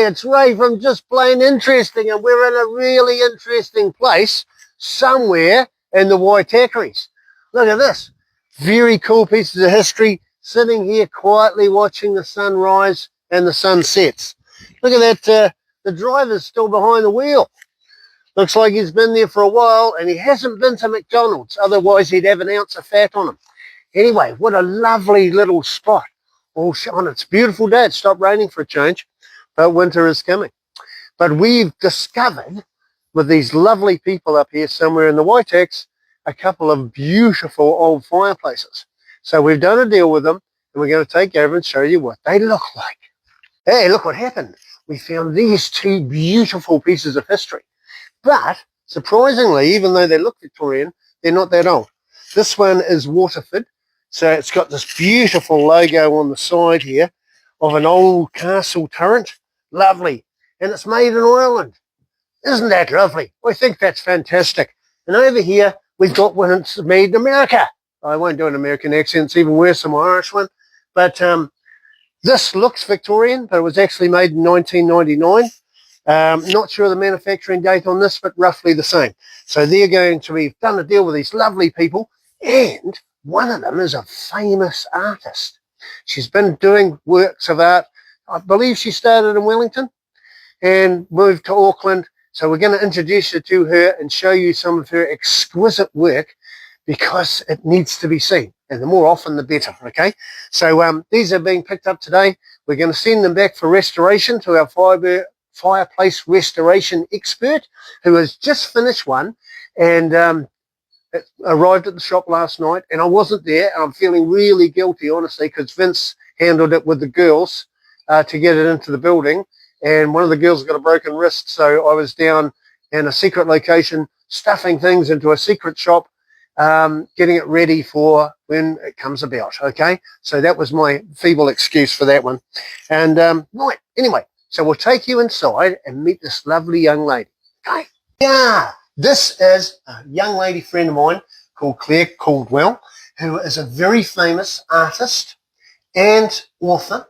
Hey, it's Ray from Just Plain Interesting, and we're in a really interesting place somewhere in the Waitakeries. Look at this. Very cool pieces of history, sitting here quietly watching the sunrise and the sunsets. Look at that, the driver's still behind the wheel. Looks like he's been there for a while, and he hasn't been to McDonald's, otherwise he'd have an ounce of fat on him. Anyway, what a lovely little spot. All shone. It's a beautiful day. It stopped raining for a change, but winter is coming. But we've discovered, with these lovely people up here somewhere in the Waitaks, a couple of beautiful old fireplaces. So we've done a deal with them, and we're going to take over and show you what they look like. Hey, look what happened. We found these two beautiful pieces of history. But surprisingly, even though they look Victorian, they're not that old. This one is Waterford. So it's got this beautiful logo on the side here of an old castle turret. Lovely. And it's made in Ireland. Isn't that lovely? I think that's fantastic. And over here, we've got one that's made in America. I won't do an American accent. It's even worse than my Irish one. But this looks Victorian, but it was actually made in 1999. Not sure the manufacturing date on this, but roughly the same. So they're going to be done a deal with these lovely people, and one of them is a famous artist. She's been doing works of art. I believe she started in Wellington and moved to Auckland. So we're going to introduce you to her and show you some of her exquisite work, because it needs to be seen. And the more often, the better, okay? So these are being picked up today. We're going to send them back for restoration to our fireplace restoration expert, who has just finished one, and it arrived at the shop last night, and I wasn't there, and I'm feeling really guilty, honestly, because Vince handled it with the girls to get it into the building, and one of the girls got a broken wrist, so I was down in a secret location, stuffing things into a secret shop, getting it ready for when it comes about, okay? So that was my feeble excuse for that one. And, right, anyway, so we'll take you inside and meet this lovely young lady, okay? Yeah. This is a young lady friend of mine called Claire Caldwell, who is a very famous artist and author.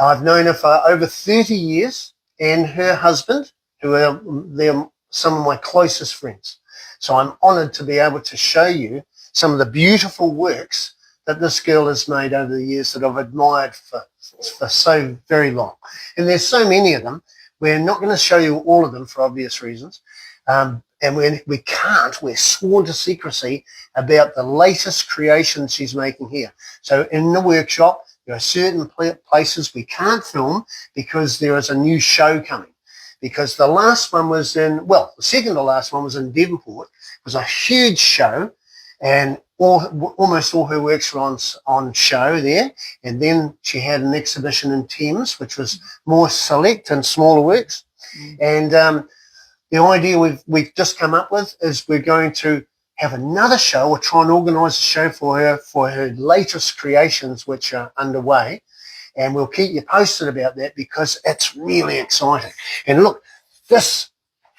I've known her for over 30 years, and her husband, they're some of my closest friends. So I'm honoured to be able to show you some of the beautiful works that this girl has made over the years that I've admired for so very long. And there's so many of them. We're not going to show you all of them for obvious reasons. And we can't, we're sworn to secrecy about the latest creations she's making here. So in the workshop, there are certain places we can't film because there is a new show coming. Because the last one was in, well, the second to last one was in Devonport. It was a huge show, and almost all her works were on show there. And then she had an exhibition in Thames, which was more select and smaller works. And the idea we've just come up with is we're going to have another show, or try and organise a show for her latest creations, which are underway. And we'll keep you posted about that, because it's really exciting. And look, this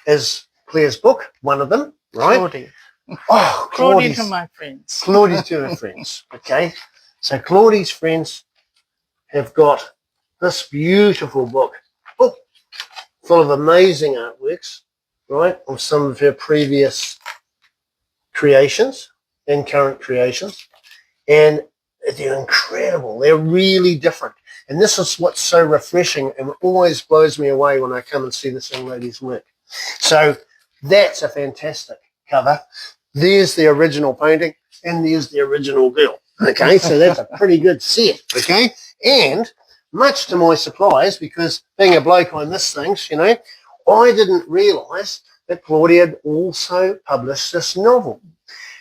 is Claire's book, one of them, right? Claudie. Oh, Claudie to my friends. Claudie to her friends, okay? So Claudie's friends have got this beautiful book, full of amazing artworks, right, of some of her previous creations and current creations. And they're incredible. They're really different. And this is what's so refreshing and always blows me away when I come and see this young lady's work. So that's a fantastic cover. There's the original painting, and there's the original girl. Okay, so that's a pretty good set, okay? And much to my surprise, because being a bloke, I miss things, you know, I didn't realise that Claudia had also published this novel.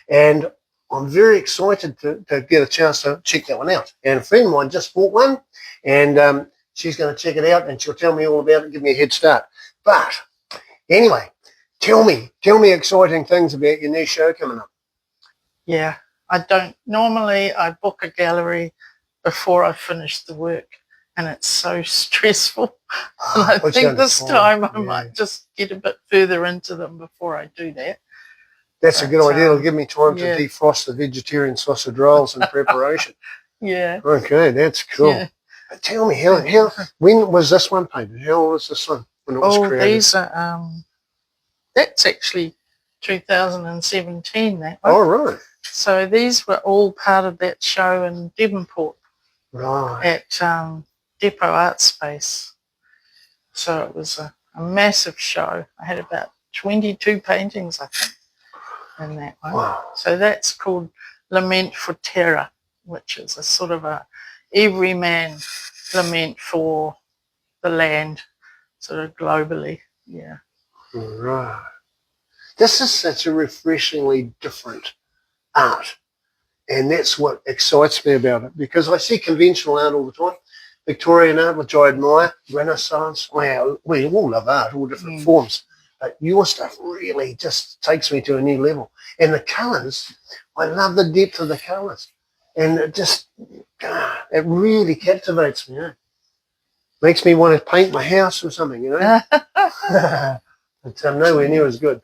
And I'm very excited to get a chance to check that one out. And a friend of mine just bought one, and she's going to check it out, and she'll tell me all about it and give me a head start. But anyway, tell me exciting things about your new show coming up. Yeah, normally I book a gallery before I finish the work, and it's so stressful. And I think this time I might just get a bit further into them before I do that. That's a good idea. It'll give me time to defrost the vegetarian sausage rolls in preparation. Yeah. Okay, that's cool. Yeah. Tell me, when was this one painted? How old was this one when it was created? These are, that's actually 2017, that one. Oh, right. So these were all part of that show in Devonport. Right. At Depot Art Space. So it was a massive show. I had about 22 paintings, I think, in that one. Wow. So that's called Lament for Terror, which is a sort of a everyman lament for the land, sort of globally. Yeah. Right. This is such a refreshingly different art. And that's what excites me about it, because I see conventional art all the time. Victorian art, which I admire, Renaissance. Wow, we all love art, all different forms. But your stuff really just takes me to a new level. And the colours, I love the depth of the colours. And it just, it really captivates me. Makes me want to paint my house or something, you know. But nowhere near as good.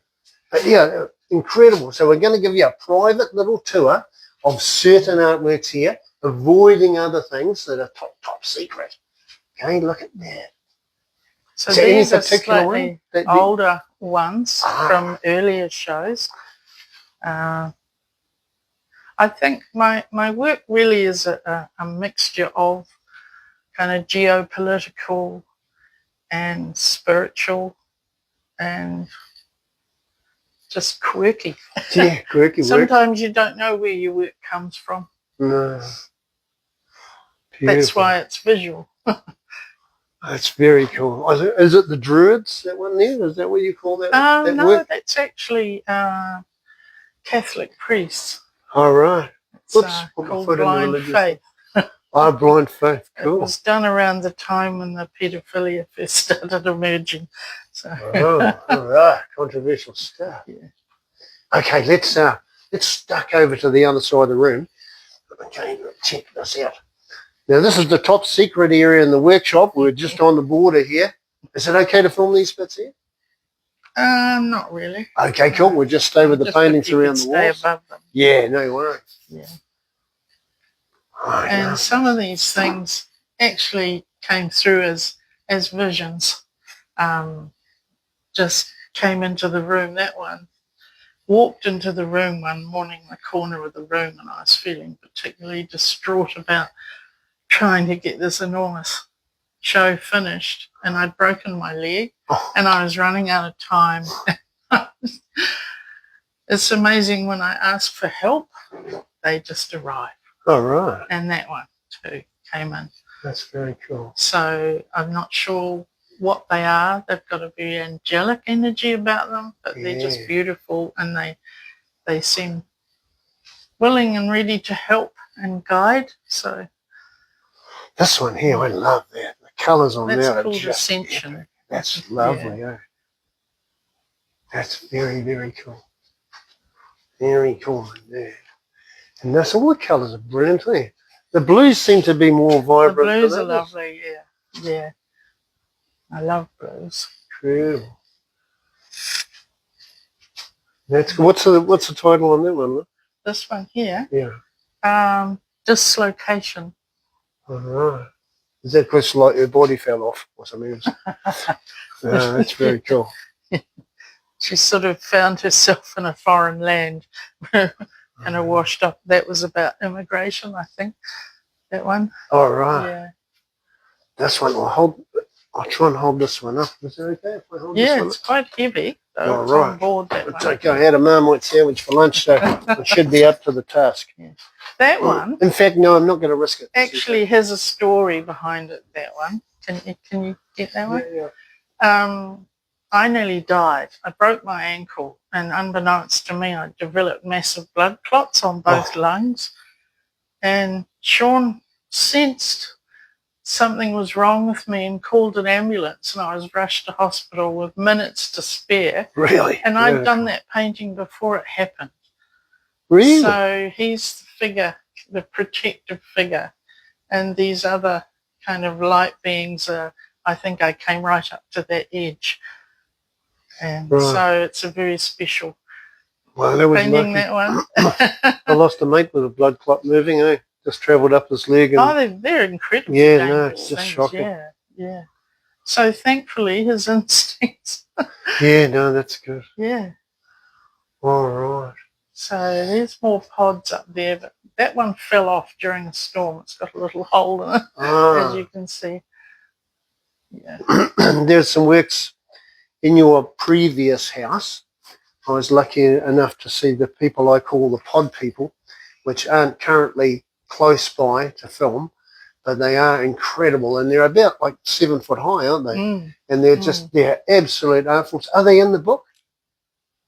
But yeah, incredible. So we're going to give you a private little tour of certain artworks here, avoiding other things that are top secret. Okay, look at that. So these are slightly older ones from earlier shows. I think my work really is a mixture of kind of geopolitical and spiritual and just quirky. Yeah, quirky work. Sometimes you don't know where your work comes from. No. That's why it's visual. That's very cool. Is it the Druids, that one there? Is that what you call that? No, work? that's actually Catholic priests. All right. It's called Blind Faith. Oh, Blind Faith. Cool. It was done around the time when the paedophilia first started emerging. So. Oh, all right. Controversial stuff. Yeah. Okay, let's duck over to the other side of the room. Okay, check this out. Now, this is the top secret area in the workshop. We're just on the border here. Is it okay to film these bits here? Not really. Okay, cool. We'll just stay with the paintings around the walls. Stay above them. Yeah, no worries. Yeah. Oh, and some of these things actually came through as visions. Just came into the room. That one walked into the room one morning, the corner of the room, and I was feeling particularly distraught about trying to get this enormous show finished, and I'd broken my leg and I was running out of time. It's amazing, when I asked for help, they just arrived. All right. And that one too came in. That's very cool. So I'm not sure what they are. They've got a very angelic energy about them, but they're just beautiful, and they seem willing and ready to help and guide. So this one here, I love that. The colours on that's there are called just Ascension. Epic. That's lovely. Yeah. That's very, very cool. Very cool indeed. And that's all the colours are brilliant, eh? The blues seem to be more vibrant. The blues are lovely, yeah. Yeah. I love blues. Incredible. What's the title on that one? This one here. Yeah. Dislocation. All right. Is that because like her body fell off or something? That's very cool. She sort of found herself in a foreign land, kind of washed up. That was about immigration, I think, that one. All right. Yeah. This one, I'll try and hold this one up. Is it okay if I hold this one up? It's quite heavy. So All it's right. on board, that It's one. okay. I had a Marmite sandwich for lunch, so I should be up to the task. Yeah. That one, in fact, no, I'm not going to risk it. actually has a story behind it, that one. Can you get that one? Yeah. I nearly died. I broke my ankle, and unbeknownst to me, I developed massive blood clots on both lungs. And Sean sensed something was wrong with me and called an ambulance, and I was rushed to hospital with minutes to spare. Really? And I'd done that painting before it happened. Really? So he's the figure, the protective figure. And these other kind of light beings, I think I came right up to that edge. And so it's a very special that was painting, lucky. that one. I lost a mate with a blood clot moving, eh? just travelled up his leg. Oh, And they're incredibly yeah, no, dangerous it's just things. shocking. Yeah, yeah. So thankfully, his instincts. Yeah, no, that's good. Yeah. All right. So there's more pods up there, but that one fell off during a storm. It's got a little hole in it, as you can see. Yeah. There's some works in your previous house. I was lucky enough to see the people I call the pod people, which aren't currently close by to film, but they are incredible, and they're about like 7 foot high, aren't they? And they're just, they're absolute artfuls. Are they in the book?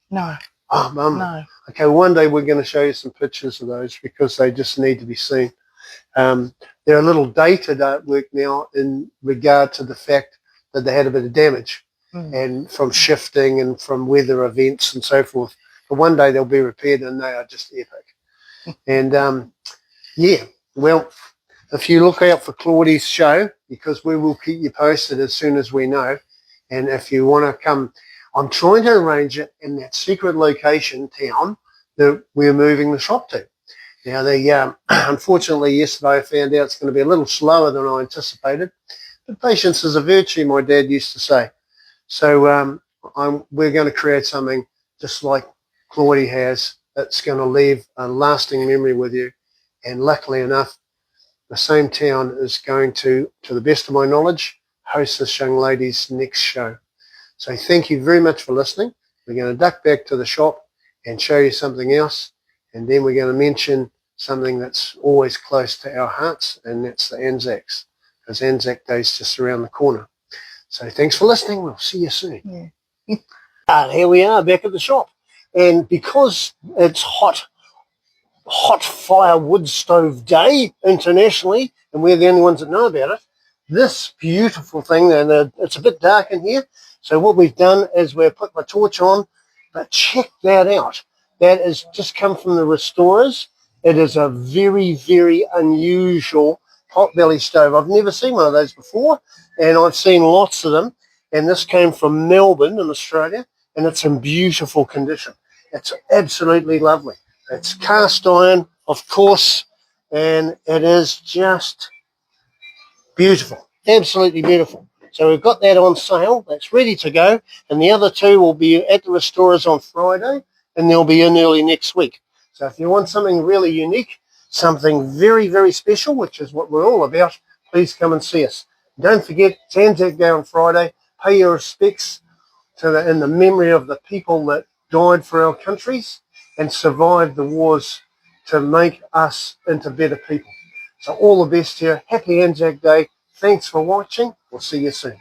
No. Oh, mum. No. Okay, one day we're going to show you some pictures of those because they just need to be seen. They're a little dated artwork now in regard to the fact that they had a bit of damage and from shifting and from weather events and so forth. But one day they'll be repaired and they are just epic. And yeah, well, if you look out for Claudie's show, because we will keep you posted as soon as we know. And if you want to come, I'm trying to arrange it in that secret location town that we're moving the shop to. Now, unfortunately, yesterday I found out it's going to be a little slower than I anticipated. But patience is a virtue, my dad used to say. So we're going to create something just like Claudie has that's going to leave a lasting memory with you. And luckily enough, the same town is going to the best of my knowledge, host this young lady's next show. So thank you very much for listening. We're going to duck back to the shop and show you something else. And then we're going to mention something that's always close to our hearts, and that's the Anzacs, because Anzac Day's just around the corner. So thanks for listening. We'll see you soon. Yeah. And here we are back at the shop. And because it's hot fire wood stove day internationally, and we're the only ones that know about it, this beautiful thing, and it's a bit dark in here, so what we've done is we've put my torch on, but check that out. That has just come from the restorers. It is a very, very unusual potbelly stove. I've never seen one of those before, and I've seen lots of them, and this came from Melbourne in Australia, and it's in beautiful condition. It's absolutely lovely. It's cast iron, of course, and it is just beautiful, absolutely beautiful. So we've got that on sale. That's ready to go. And the other two will be at the restorers on Friday, and they'll be in early next week. So if you want something really unique, something very, very special, which is what we're all about, please come and see us. Don't forget, it's Anzac Day on Friday. Pay your respects in the memory of the people that died for our countries and survived the wars to make us into better people. So all the best here. Happy Anzac Day. Thanks for watching. We'll see you soon.